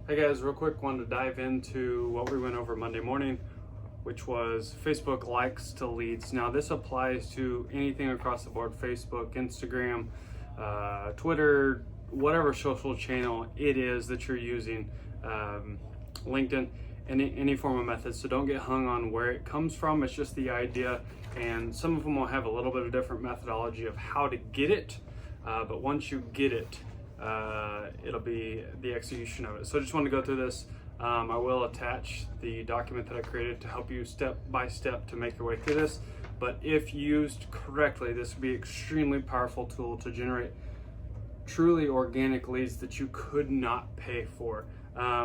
Hey guys, real quick, wanted to dive into what we went over Monday morning, which was Facebook likes to leads. Now this applies to anything across the board: Facebook, Instagram, Twitter, whatever social channel it is that you're using, LinkedIn, any form of method. So don't get hung on where it comes from. It's just the idea, and some of them will have a little bit of different methodology of how to get it, but once you get it, it'll be the execution of it. So I just want to go through this. I will attach the document that I created to help you step by step to make your way through this. But if used correctly, this would be an extremely powerful tool to generate truly organic leads that you could not pay for.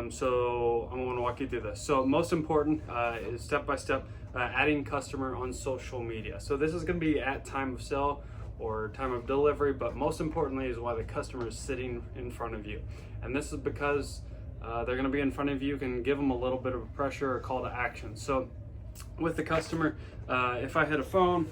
So I'm going to walk you through this. So most important is step by step adding customer on social media. So this is going to be at time of sale or time of delivery, but most importantly is why the customer is sitting in front of you. And this is because they're going to be in front of you. You can give them a little bit of a pressure or call to action. So with the customer, if I had a phone,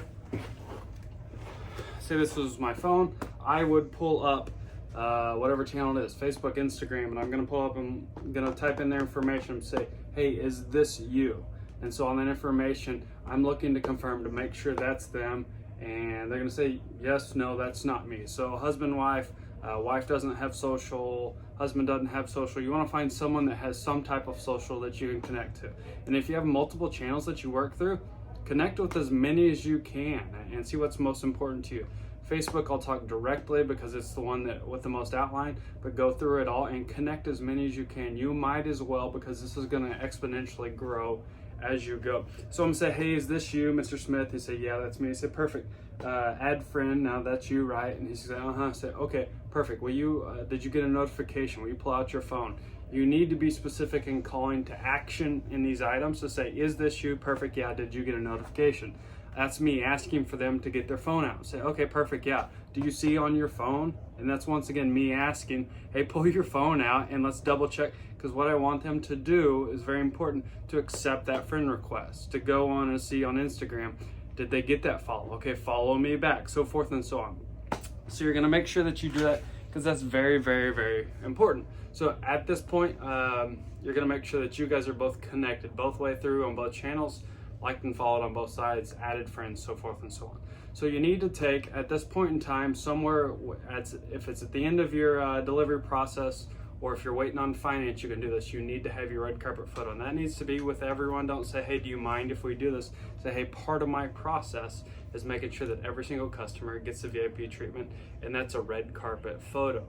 say this was my phone, I would pull up whatever channel it is, Facebook, Instagram, and I'm going to pull up and I'm going to type in their information and say, hey, is this you? And so on that information, I'm looking to confirm to make sure that's them. And they're going to say, yes, no, that's not me. So husband, wife, wife doesn't have social, husband doesn't have social. You want to find someone that has some type of social that you can connect to. And if you have multiple channels that you work through, connect with as many as you can and see what's most important to you. Facebook, I'll talk directly because it's the one that with the most outline, but go through it all and connect as many as you can. You might as well, because this is going to exponentially grow as you go. So I'm gonna say, hey, is this you, Mr. Smith? He said, yeah, that's me. I said, perfect. Add friend. Now that's you, right? And he said, uh-huh. I said, okay, perfect. Will you, did you get a notification? Will you pull out your phone? You need to be specific in calling to action in these items to say, is this you? Perfect. Yeah. Did you get a notification? That's me asking for them to get their phone out. Say, okay, perfect. Yeah. Do you see on your phone? And that's once again me asking, hey, pull your phone out and let's double check. Because what I want them to do is very important, to accept that friend request, to go on and see on Instagram, did they get that follow? Okay, follow me back, so forth and so on. So you're going to make sure that you do that because that's very, very, very important. So at this point, you're going to make sure that you guys are both connected both way through on both channels, liked and followed on both sides, added friends, so forth and so on. So you need to take, at this point in time, somewhere, if it's at the end of your delivery process, or if you're waiting on finance, you can do this. You need to have your red carpet photo, and that needs to be with everyone. Don't say, hey, do you mind if we do this? Say, hey, part of my process is making sure that every single customer gets the VIP treatment, and that's a red carpet photo.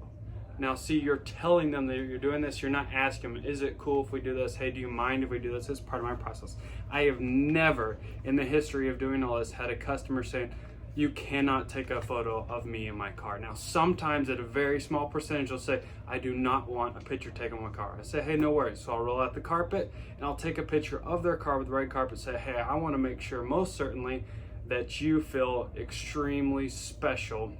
Now, see, you're telling them that you're doing this. You're not asking them, is it cool if we do this? Hey, do you mind if we do this? It's part of my process. I have never, in the history of doing all this, had a customer saying, you cannot take a photo of me in my car. Now, sometimes at a very small percentage, they'll say, I do not want a picture taken of my car. I say, hey, no worries. So I'll roll out the carpet and I'll take a picture of their car with the red carpet. Say, hey, I want to make sure most certainly that you feel extremely special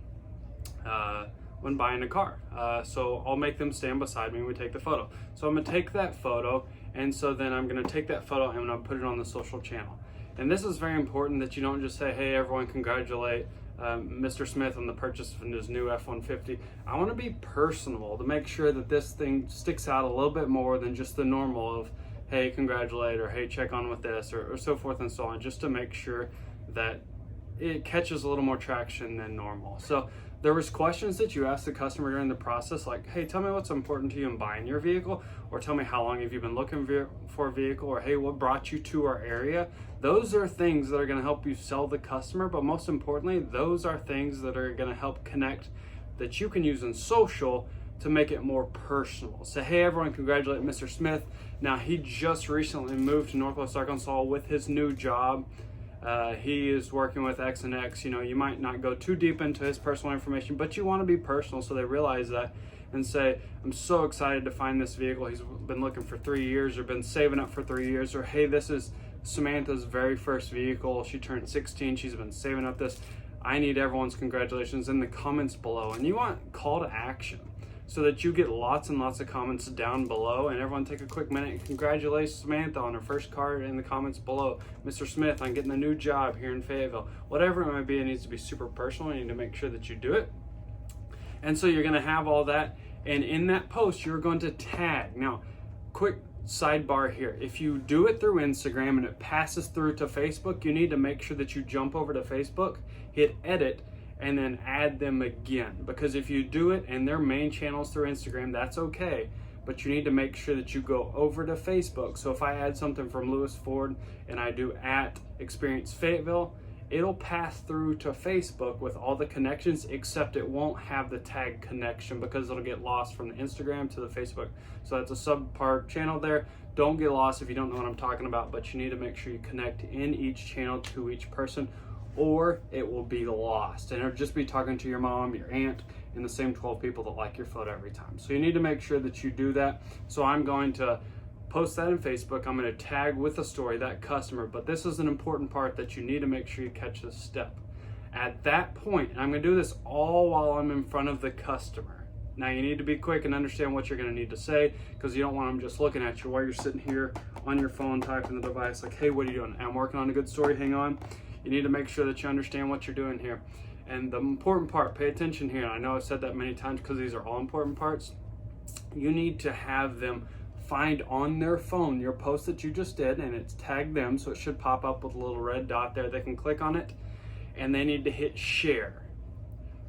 when buying a car. So I'll make them stand beside me when we take the photo. So I'm gonna take that photo, and so then I'm gonna take that photo and I'm gonna put it on the social channel. And this is very important that you don't just say, hey, everyone congratulate Mr. Smith on the purchase of his new F-150. I want to be personal to make sure that this thing sticks out a little bit more than just the normal of, hey, congratulate, or hey, check on with this, or so forth and so on, just to make sure that it catches a little more traction than normal. So there was questions that you asked the customer during the process, like, hey, tell me what's important to you in buying your vehicle, or tell me how long have you been looking for a vehicle, or hey, what brought you to our area? Those are things that are going to help you sell the customer, but most importantly, those are things that are going to help connect that you can use in social to make it more personal. Say, hey, everyone, congratulate Mr. Smith. Now, he just recently moved to Northwest Arkansas with his new job. He is working with X and X. You know, you might not go too deep into his personal information, but you want to be personal so they realize that and say, I'm so excited to find this vehicle. He's been looking for 3 years or been saving up for 3 years, or hey, this is Samantha's very first vehicle. She turned 16. She's been saving up this. I need everyone's congratulations in the comments below. And you want call to action so that you get lots and lots of comments down below, and everyone take a quick minute and congratulate Samantha on her first car in the comments below. Mr. Smith on getting a new job here in Fayetteville. Whatever it might be, it needs to be super personal. You need to make sure that you do it. And so you're going to have all that, and in that post, you're going to tag. Now, quick sidebar here. If you do it through Instagram and it passes through to Facebook, you need to make sure that you jump over to Facebook, hit edit, and then add them again. Because if you do it and their main channels through Instagram, that's okay. But you need to make sure that you go over to Facebook. So if I add something from Lewis Ford and I do @Experience Fayetteville, it'll pass through to Facebook with all the connections, except it won't have the tag connection because it'll get lost from the Instagram to the Facebook. So that's a subpart channel there. Don't get lost if you don't know what I'm talking about, but you need to make sure you connect in each channel to each person, or it will be lost. And it'll just be talking to your mom, your aunt, and the same 12 people that like your photo every time. So you need to make sure that you do that. So I'm going to post that in Facebook. I'm going to tag with a story that customer, but this is an important part that you need to make sure you catch this step. At that point, and I'm going to do this all while I'm in front of the customer. Now you need to be quick and understand what you're going to need to say, because you don't want them just looking at you while you're sitting here on your phone typing the device like, hey, what are you doing? I'm working on a good story, hang on. You need to make sure that you understand what you're doing here. And the important part, pay attention here. I know I've said that many times because these are all important parts. You need to have them find on their phone your post that you just did, and it's tagged them, so it should pop up with a little red dot there. They can click on it, and they need to hit share.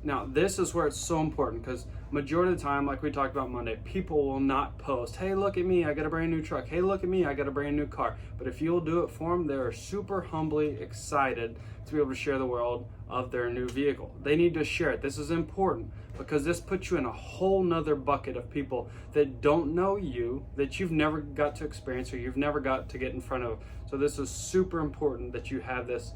Now this is where it's so important, because majority of the time, like we talked about Monday, people will not post, hey, look at me, I got a brand new truck. Hey, look at me, I got a brand new car. But if you'll do it for them, they're super humbly excited to be able to share the world of their new vehicle. They need to share it. This is important because this puts you in a whole nother bucket of people that don't know you, that you've never got to experience or you've never got to get in front of. So this is super important that you have this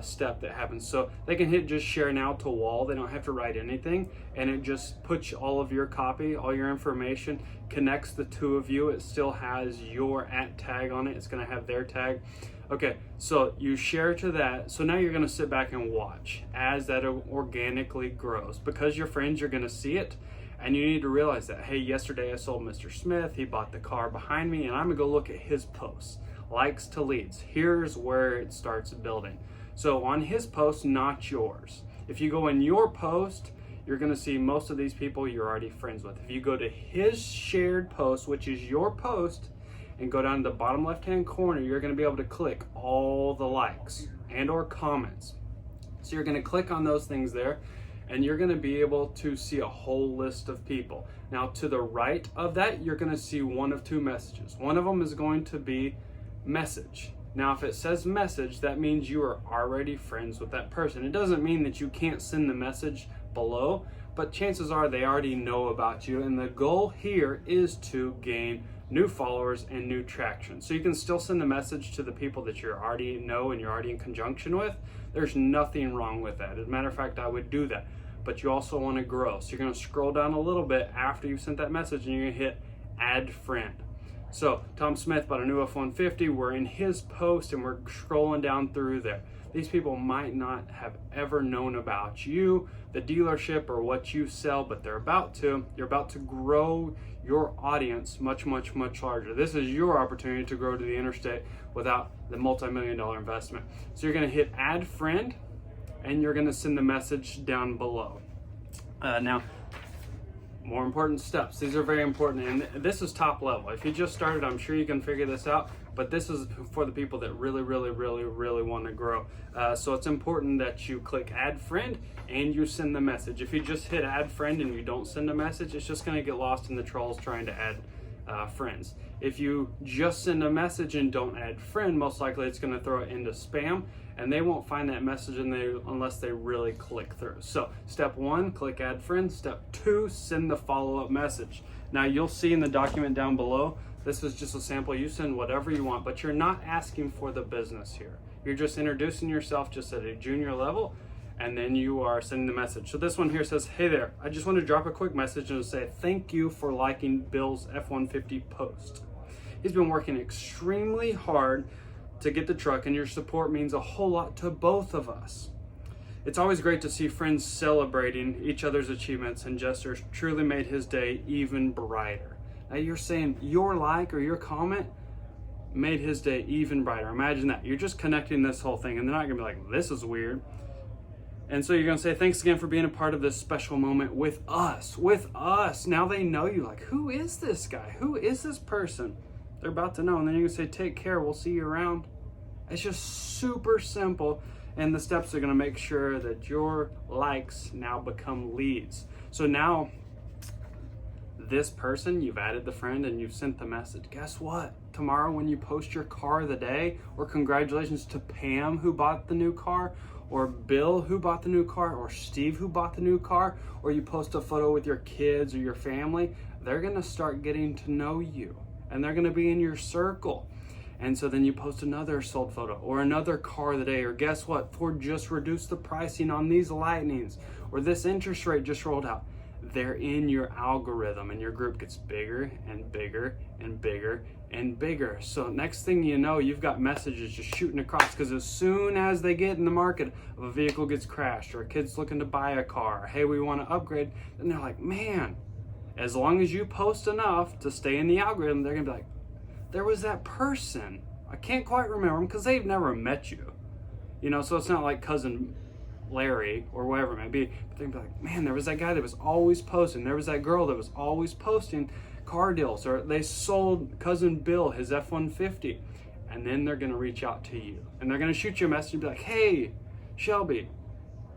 step that happens. So they can hit just share now to wall. They don't have to write anything, and it just puts all of your copy, all your information, connects the two of you. It still has your @tag on it. It's going to have their tag. Okay, so you share to that. So now you're going to sit back and watch as that organically grows, because your friends are going to see it. And you need to realize that, hey, yesterday I sold Mr. Smith. He bought the car behind me, and I'm going to go look at his posts. Likes to leads. Here's where it starts building. So on his post, not yours. If you go in your post, you're going to see most of these people you're already friends with. If you go to his shared post, which is your post, and go down to the bottom left-hand corner, you're going to be able to click all the likes and or comments. So you're going to click on those things there, and you're going to be able to see a whole list of people. Now to the right of that, you're going to see one of two messages. One of them is going to be message. Now if it says message, that means you are already friends with that person. It doesn't mean that you can't send the message below, but chances are they already know about you, and the goal here is to gain new followers and new traction. So you can still send the message to the people that you already know and you're already in conjunction with. There's nothing wrong with that. As a matter of fact, I would do that. But you also want to grow. So you're going to scroll down a little bit after you've sent that message, and you're going to hit add friend. So Tom Smith bought a new F-150. We're in his post and we're scrolling down through there. These people might not have ever known about you, the dealership, or what you sell, but they're about to. You're about to grow your audience much, much, much larger. This is your opportunity to grow to the interstate without the multi-million-dollar investment. So you're going to hit add friend, and you're going to send the message down below. Now, more important steps. These are very important, and this is top level. If you just started, I'm sure you can figure this out, but this is for the people that really, really, really, really want to grow. So it's important that you click add friend and you send the message. If you just hit add friend and you don't send a message, it's just going to get lost in the trolls trying to add friends. If you just send a message and don't add friend, most likely it's going to throw it into spam, and they won't find that message unless they really click through. So step 1, click add friend. Step 2, send the follow-up message. Now you'll see in the document down below, this is just a sample. You send whatever you want, but you're not asking for the business here. You're just introducing yourself just at a junior level, and then you are sending the message. So this one here says, hey there, I just want to drop a quick message and say thank you for liking Bill's F-150 post. He's been working extremely hard to get the truck, and your support means a whole lot to both of us. It's always great to see friends celebrating each other's achievements, and gestures truly made his day even brighter. Now you're saying your like or your comment made his day even brighter. Imagine that. You're just connecting this whole thing, and they're not gonna be like, this is weird. And so you're gonna say, thanks again for being a part of this special moment with us. Now they know you, like, who is this guy? Who is this person? They're about to know. And then you can say, take care, we'll see you around. It's just super simple. And the steps are going to make sure that your likes now become leads. So now this person, you've added the friend and you've sent the message. Guess what? Tomorrow when you post your car of the day, or congratulations to Pam who bought the new car, or Bill who bought the new car, or Steve who bought the new car, or you post a photo with your kids or your family, they're going to start getting to know you and they're going to be in your circle. And so then you post another sold photo or another car of the day, or guess what? Ford just reduced the pricing on these Lightnings, or this interest rate just rolled out. They're in your algorithm and your group gets bigger and bigger and bigger and bigger. So next thing you know, you've got messages just shooting across, because as soon as they get in the market, if a vehicle gets crashed or a kid's looking to buy a car, hey, we want to upgrade, then they're like, man, as long as you post enough to stay in the algorithm, they're going to be like, there was that person. I can't quite remember them because they've never met you. You know, so it's not like cousin Larry or whatever it may be. But they'd be like, man, there was that guy that was always posting. There was that girl that was always posting car deals. Or they sold cousin Bill his F-150. And then they're going to reach out to you. And they're going to shoot you a message and be like, hey, Shelby,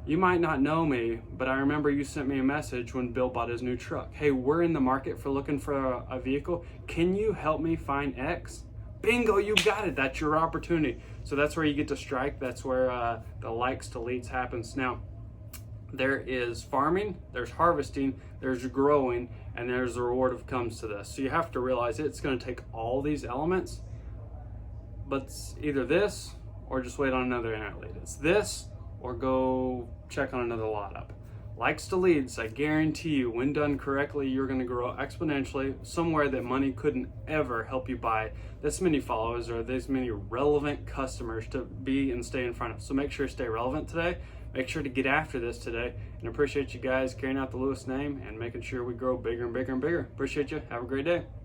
you might not know me, but I remember you sent me a message when Bill bought his new truck. Hey, we're in the market for looking for a vehicle. Can you help me find X? Bingo, you got it. That's your opportunity. So that's where you get to strike. That's where the likes to leads happens. Now, there is farming, there's harvesting, there's growing, and there's the reward that comes to this. So you have to realize it's going to take all these elements, but it's either this or just wait on another internet lead. It's this or go check on another lot up. Likes to leads, I guarantee you, when done correctly, you're going to grow exponentially somewhere that money couldn't ever help you buy this many followers or this many relevant customers to be and stay in front of. So make sure to stay relevant today. Make sure to get after this today. And appreciate you guys carrying out the Lewis name and making sure we grow bigger and bigger and bigger. Appreciate you. Have a great day.